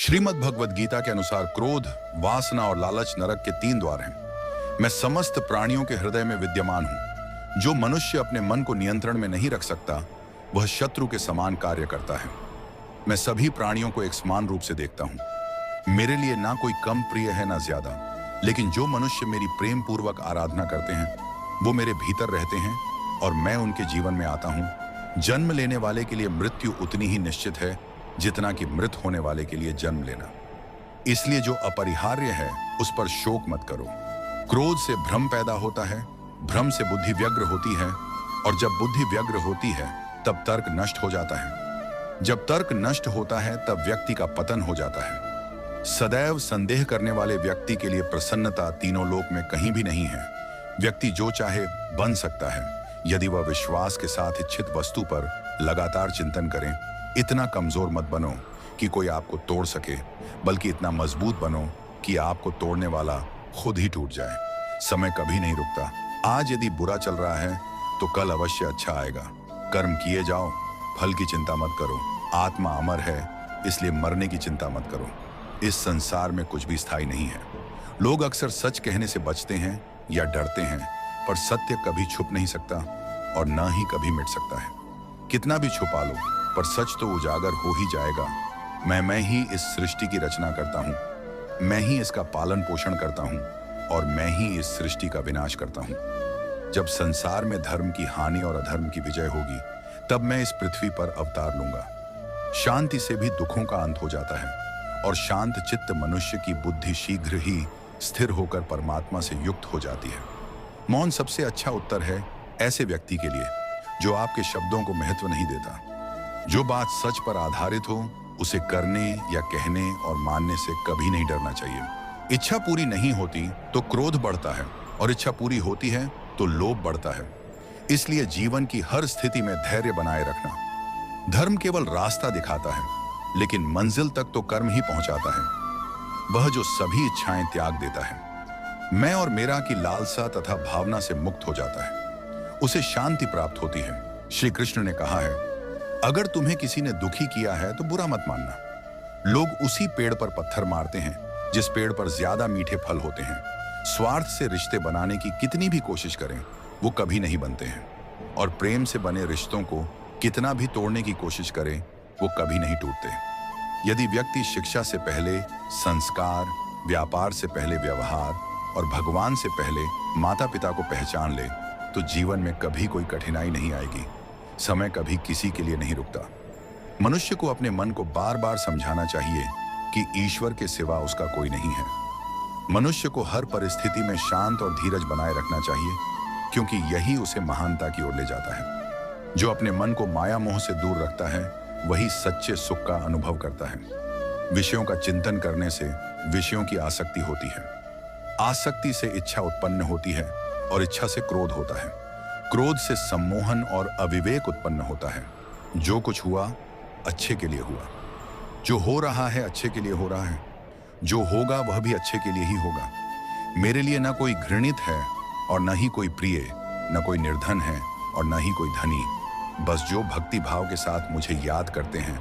श्रीमद् भगवद गीता के अनुसार क्रोध, वासना और लालच नरक के 3 द्वार हैं। मैं समस्त प्राणियों के हृदय में विद्यमान हूं। जो मनुष्य अपने मन को नियंत्रण में नहीं रख सकता, वह शत्रु के समान कार्य करता है। मैं सभी प्राणियों को एक समान रूप से देखता हूं। मेरे लिए ना कोई कम प्रिय है ना ज्यादा, लेकिन जो मनुष्य मेरी प्रेम पूर्वक आराधना करते हैं, वो मेरे भीतर रहते हैं और मैं उनके जीवन में आता हूं। जन्म लेने वाले के लिए मृत्यु उतनी ही निश्चित है जितना कि मृत होने वाले के लिए जन्म लेना। इसलिए जो अपरिहार्य है उस पर शोक मत करो। क्रोध से भ्रम पैदा होता है, भ्रम से बुद्धि व्यग्र होती है, और जब बुद्धि व्यग्र होती है तब तर्क नष्ट हो जाता है। जब तर्क नष्ट होता है तब व्यक्ति का पतन हो जाता है। सदैव संदेह करने वाले व्यक्ति के लिए प्रसन्नता तीनों लोक में कहीं भी नहीं है। व्यक्ति जो चाहे बन सकता है यदि वह विश्वास के साथ इच्छित वस्तु पर लगातार चिंतन करें। इतना कमजोर मत बनो कि कोई आपको तोड़ सके, बल्कि इतना मजबूत बनो कि आपको तोड़ने वाला खुद ही टूट जाए। समय कभी नहीं रुकता। आज यदि बुरा चल रहा है तो कल अवश्य अच्छा आएगा। कर्म किए जाओ, फल की चिंता मत करो। आत्मा अमर है, इसलिए मरने की चिंता मत करो। इस संसार में कुछ भी स्थायी नहीं है। लोग अक्सर सच कहने से बचते हैं या डरते हैं, पर सत्य कभी छुप नहीं सकता और न ही कभी मिट सकता है। कितना भी छुपा लो, पर सच तो उजागर हो ही जाएगा। मैं ही इस सृष्टि की रचना करता हूँ, मैं ही इसका पालन पोषण करता हूँ और मैं ही इस सृष्टि का विनाश करता हूँ। जब संसार में धर्म की हानि और अधर्म की विजय होगी, तब मैं इस पृथ्वी पर अवतार लूंगा। शांति से भी दुखों का अंत हो जाता है और शांत चित्त मनुष्य की बुद्धि शीघ्र ही स्थिर होकर परमात्मा से युक्त हो जाती है। मौन सबसे अच्छा उत्तर है ऐसे व्यक्ति के लिए जो आपके शब्दों को महत्व नहीं देता। जो बात सच पर आधारित हो, उसे करने या कहने और मानने से कभी नहीं डरना चाहिए। इच्छा पूरी नहीं होती तो क्रोध बढ़ता है और इच्छा पूरी होती है तो लोभ बढ़ता है। इसलिए जीवन की हर स्थिति में धैर्य बनाए रखना। धर्म केवल रास्ता दिखाता है, लेकिन मंजिल तक तो कर्म ही पहुंचाता है। वह जो सभी इच्छाएं त्याग देता है, मैं और मेरा की लालसा तथा भावना से मुक्त हो जाता है, उसे शांति प्राप्त होती है। श्री कृष्ण ने कहा है, अगर तुम्हें किसी ने दुखी किया है तो बुरा मत मानना। लोग उसी पेड़ पर पत्थर मारते हैं जिस पेड़ पर ज्यादा मीठे फल होते हैं। स्वार्थ से रिश्ते बनाने की कितनी भी कोशिश करें, वो कभी नहीं बनते हैं, और प्रेम से बने रिश्तों को कितना भी तोड़ने की कोशिश करें, वो कभी नहीं टूटते। यदि व्यक्ति शिक्षा से पहले संस्कार, व्यापार से पहले व्यवहार और भगवान से पहले माता पिता को पहचान ले, तो जीवन में कभी कोई कठिनाई नहीं आएगी। समय कभी किसी के लिए नहीं रुकता। मनुष्य को अपने मन को बार बार समझाना चाहिए कि ईश्वर के सिवा उसका कोई नहीं है। मनुष्य को हर परिस्थिति में शांत और धीरज बनाए रखना चाहिए, क्योंकि यही उसे महानता की ओर ले जाता है। जो अपने मन को माया मोह से दूर रखता है, वही सच्चे सुख का अनुभव करता है। विषयों का चिंतन करने से विषयों की आसक्ति होती है। आसक्ति से इच्छा उत्पन्न होती है और इच्छा से क्रोध होता है। क्रोध से सम्मोहन और अविवेक उत्पन्न होता है। जो कुछ हुआ अच्छे के लिए हुआ, जो हो रहा है अच्छे के लिए हो रहा है, जो होगा वह भी अच्छे के लिए ही होगा। मेरे लिए न कोई घृणित है और न ही कोई प्रिय, न कोई निर्धन है और न ही कोई धनी। बस जो भक्ति भाव के साथ मुझे याद करते हैं,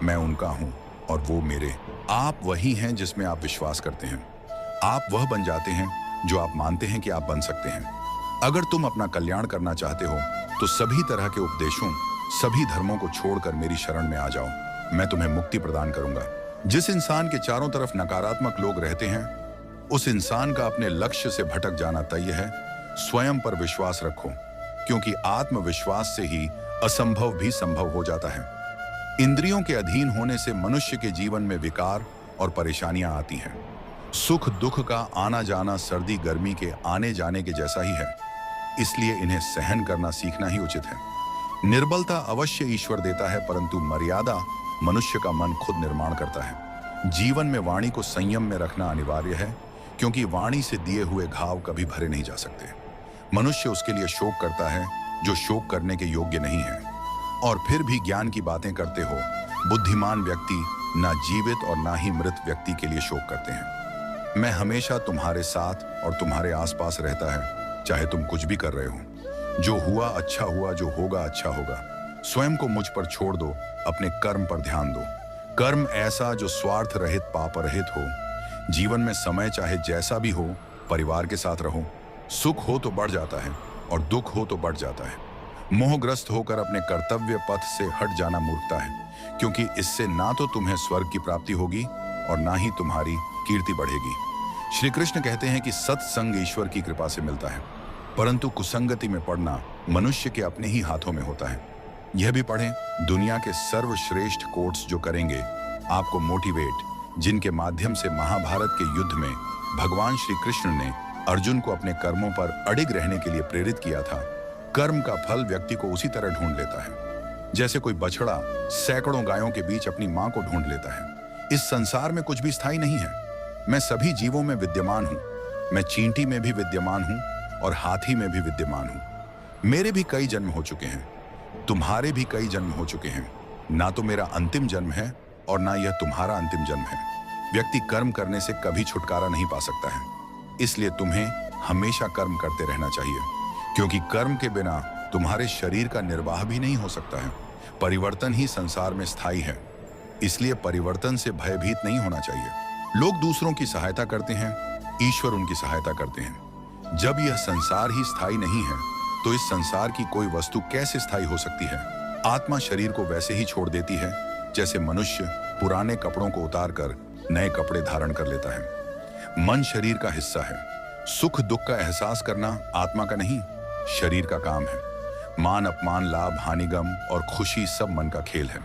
मैं उनका हूं और वो मेरे। आप वही हैं जिसमें आप विश्वास करते हैं। आप वह बन जाते हैं जो आप मानते हैं कि आप बन सकते हैं। अगर तुम अपना कल्याण करना चाहते हो तो सभी तरह के उपदेशों, सभी धर्मों को छोड़कर मेरी शरण में आ जाओ। मैं तुम्हें मुक्ति प्रदान करूंगा। जिस इंसान के चारों तरफ नकारात्मक लोग रहते हैं, उस इंसान का अपने लक्ष्य से भटक जाना तय है। स्वयं पर विश्वास रखो, क्योंकि आत्मविश्वास से ही असंभव भी संभव हो जाता है। इंद्रियों के अधीन होने से मनुष्य के जीवन में विकार और परेशानियां आती हैं। सुख दुख का आना जाना सर्दी गर्मी के आने जाने के जैसा ही है, इसलिए इन्हें सहन करना सीखना ही उचित है। निर्बलता अवश्य ईश्वर देता है, परंतु मर्यादा मनुष्य का मन खुद निर्माण करता है। जीवन में वाणी को संयम में रखना अनिवार्य है, क्योंकि वाणी से दिए हुए घाव कभी भरे नहीं जा सकते। मनुष्य उसके लिए शोक करता है जो शोक करने के योग्य नहीं है, और फिर भी ज्ञान की बातें करते हो। बुद्धिमान व्यक्ति ना जीवित और ना ही मृत व्यक्ति के लिए शोक करते हैं। मैं हमेशा तुम्हारे साथ और तुम्हारे आसपास रहता है, चाहे तुम कुछ भी कर रहे हो। जो हुआ अच्छा हुआ, जो होगा अच्छा होगा। स्वयं को मुझ पर छोड़ दो, अपने कर्म पर ध्यान दो। कर्म ऐसा जो स्वार्थ रहित पाप रहित हो। जीवन में समय चाहे जैसा भी हो, परिवार के साथ रहो। सुख हो तो बढ़ जाता है और दुख हो तो बढ़ जाता है। मोहग्रस्त होकर अपने कर्तव्य पथ से हट जाना मूर्खता है, क्योंकि इससे ना तो तुम्हें स्वर्ग की प्राप्ति होगी और ना ही तुम्हारी कीर्ति बढ़ेगी। श्री कृष्ण कहते हैं कि सत्संग ईश्वर की कृपा से मिलता है, परंतु कुसंगति में पड़ना मनुष्य के अपने ही हाथों में होता है। यह भी पढ़ें, दुनिया के सर्वश्रेष्ठ कोट्स जो करेंगे आपको मोटिवेट, जिनके माध्यम से महाभारत के युद्ध में भगवान श्री कृष्ण ने अर्जुन को अपने कर्मों पर अडिग रहने के लिए प्रेरित किया था। कर्म का फल व्यक्ति को उसी तरह ढूंढ लेता है जैसे कोई बछड़ा सैकड़ों गायों के बीच अपनी मां को ढूंढ लेता है। इस संसार में कुछ भी स्थायी नहीं है। मैं सभी जीवों में विद्यमान हूं। मैं चींटी में भी विद्यमान हूं और हाथी में भी विद्यमान हूं। मेरे भी कई जन्म हो चुके हैं, तुम्हारे भी कई जन्म हो चुके हैं। ना तो मेरा अंतिम जन्म है और ना यह तुम्हारा अंतिम जन्म है। व्यक्ति कर्म करने से कभी छुटकारा नहीं पा सकता है, इसलिए तुम्हें हमेशा कर्म करते रहना चाहिए, क्योंकि कर्म के बिना तुम्हारे शरीर का निर्वाह भी नहीं हो सकता है। परिवर्तन ही संसार में स्थायी है, इसलिए परिवर्तन से भयभीत नहीं होना चाहिए। लोग दूसरों की सहायता करते हैं, ईश्वर उनकी सहायता करते हैं। जब यह संसार ही स्थायी नहीं है तो इस संसार की कोई वस्तु कैसे स्थायी हो सकती है। आत्मा शरीर को वैसे ही छोड़ देती है जैसे मनुष्य पुराने कपड़ों को उतारकर नए कपड़े धारण कर लेता है। मन शरीर का हिस्सा है। सुख दुख का एहसास करना आत्मा का नहीं, शरीर का काम है। मान अपमान, लाभ हानि, गम और खुशी सब मन का खेल है।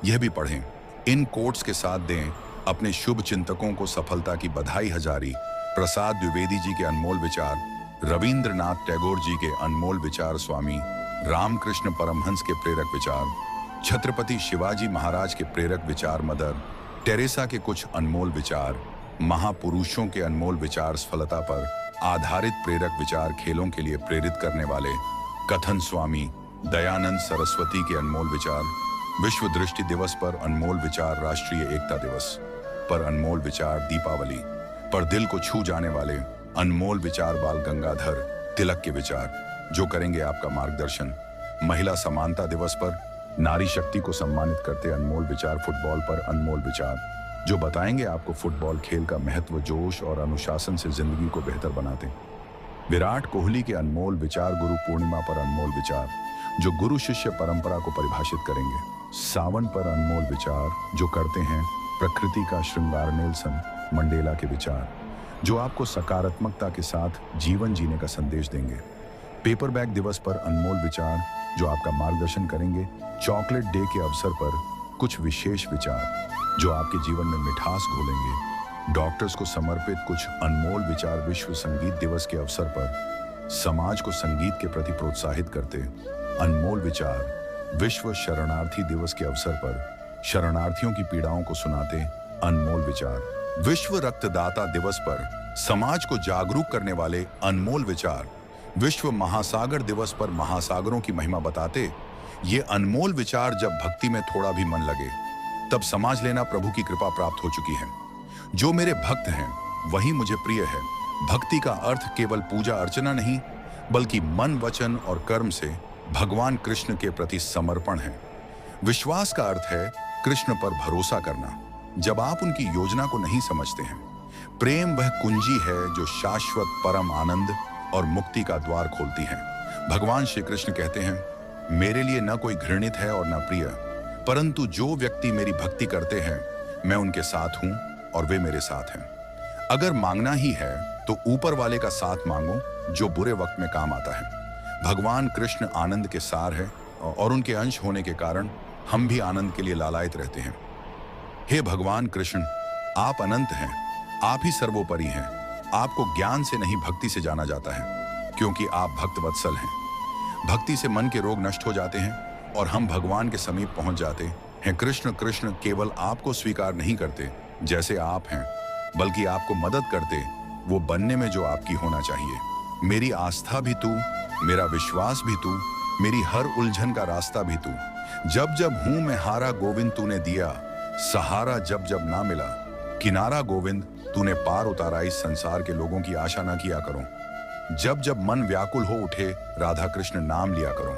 यह भी पढ़ें। इन कोट्स के साथ दें अपने शुभ चिंतकों को सफलता की बधाई हजारी। प्रसाद द्विवेदी जी के अनमोल विचार, रविंद्रनाथ टैगोर जी के अनमोल विचार, स्वामी रामकृष्ण परमहंस के प्रेरक विचार, छत्रपति शिवाजी महाराज के प्रेरक विचार, मदर टेरेसा के कुछ अनमोल विचार, महापुरुषों के अनमोल विचार, सफलता पर आधारित प्रेरक विचार, खेलों के लिए प्रेरित करने वाले कथन, स्वामी दयानंद सरस्वती के अनमोल विचार, विश्व दृष्टि दिवस पर अनमोल विचार, राष्ट्रीय एकता दिवस पर अनमोल विचार, दीपावली पर दिल को छू जाने वाले अनमोल विचार, बाल गंगाधर तिलक के विचार जो करेंगे आपका मार्गदर्शन, महिला समानता दिवस पर नारी शक्ति को सम्मानित करते अनमोल विचार, फुटबॉल पर अनमोल विचार जो बताएंगे आपको फुटबॉल खेल का महत्व, जोश और अनुशासन से जिंदगी को बेहतर बनाते। विराट कोहली के अनमोल विचार, गुरु पूर्णिमा पर अनमोल विचार जो गुरु शिष्य परंपरा को परिभाषित करेंगे। सावन पर अनमोल विचार जो करते हैं प्रकृति का श्रृंगार, नेल्सन मंडेला के विचार जो आपको सकारात्मकता के साथ जीवन जीने का संदेश देंगे। पेपर बैग दिवस पर अनमोल विचार जो आपका मार्गदर्शन करेंगे। चॉकलेट डे के अवसर पर कुछ विशेष विचार जो आपके जीवन में मिठास घोलेंगे। डॉक्टर्स को समर्पित कुछ अनमोल विचार। विश्व संगीत दिवस के अवसर पर समाज को संगीत के प्रति प्रोत्साहित करते अनमोल विचार। विश्व शरणार्थी दिवस के अवसर पर शरणार्थियों की पीड़ाओं को सुनाते अनमोल विचार। विश्व रक्तदाता दिवस पर समाज को जागरूक करने वाले अनमोल विचार। विश्व महासागर दिवस पर महासागरों की महिमा बताते ये अनमोल विचार। जब भक्ति में थोड़ा भी मन लगे तब समझ लेना प्रभु की कृपा प्राप्त हो चुकी है। जो मेरे भक्त हैं वही मुझे प्रिय है। भक्ति का अर्थ केवल पूजा अर्चना नहीं, बल्कि मन, वचन और कर्म से भगवान कृष्ण के प्रति समर्पण है। विश्वास का अर्थ है कृष्ण पर भरोसा करना जब आप उनकी योजना को नहीं समझते हैं। प्रेम वह कुंजी है जो शाश्वत परम आनंद और मुक्ति का द्वार खोलती है। भगवान श्री कृष्ण कहते हैं, मेरे लिए न कोई घृणित है और न प्रिय, परंतु जो व्यक्ति मेरी भक्ति करते हैं मैं उनके साथ हूं और वे मेरे साथ हैं। अगर मांगना ही है तो ऊपर वाले का साथ मांगो जो बुरे वक्त में काम आता है। भगवान कृष्ण आनंद के सार है और उनके अंश होने के कारण हम भी आनंद के लिए लालायित रहते हैं। हे भगवान कृष्ण, आप अनंत हैं, आप ही सर्वोपरि हैं। आपको ज्ञान से नहीं भक्ति से जाना जाता है, क्योंकि आप भक्त वत्सल हैं। भक्ति से मन के रोग नष्ट हो जाते हैं और हम भगवान के समीप पहुंच जाते हैं। कृष्ण कृष्ण केवल आपको स्वीकार नहीं करते जैसे आप हैं, बल्कि आपको मदद करते वो बनने में जो आपकी होना चाहिए। मेरी आस्था भी तू, मेरा विश्वास भी तू, मेरी हर उलझन का रास्ता भी तू। जब जब हूं मैं हारा गोविंद तूने दिया सहारा, जब जब ना मिला किनारा गोविंद तूने पार उतारा। इस संसार के लोगों की आशा ना किया करो। जब जब मन व्याकुल हो उठे राधा कृष्ण नाम लिया करो।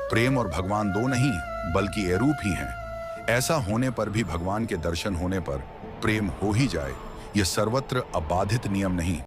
प्रेम और भगवान दो नहीं बल्कि एरूप ही हैं। ऐसा होने पर भी भगवान के दर्शन होने पर प्रेम हो ही जाए, यह सर्वत्र अबाधित नियम नहीं।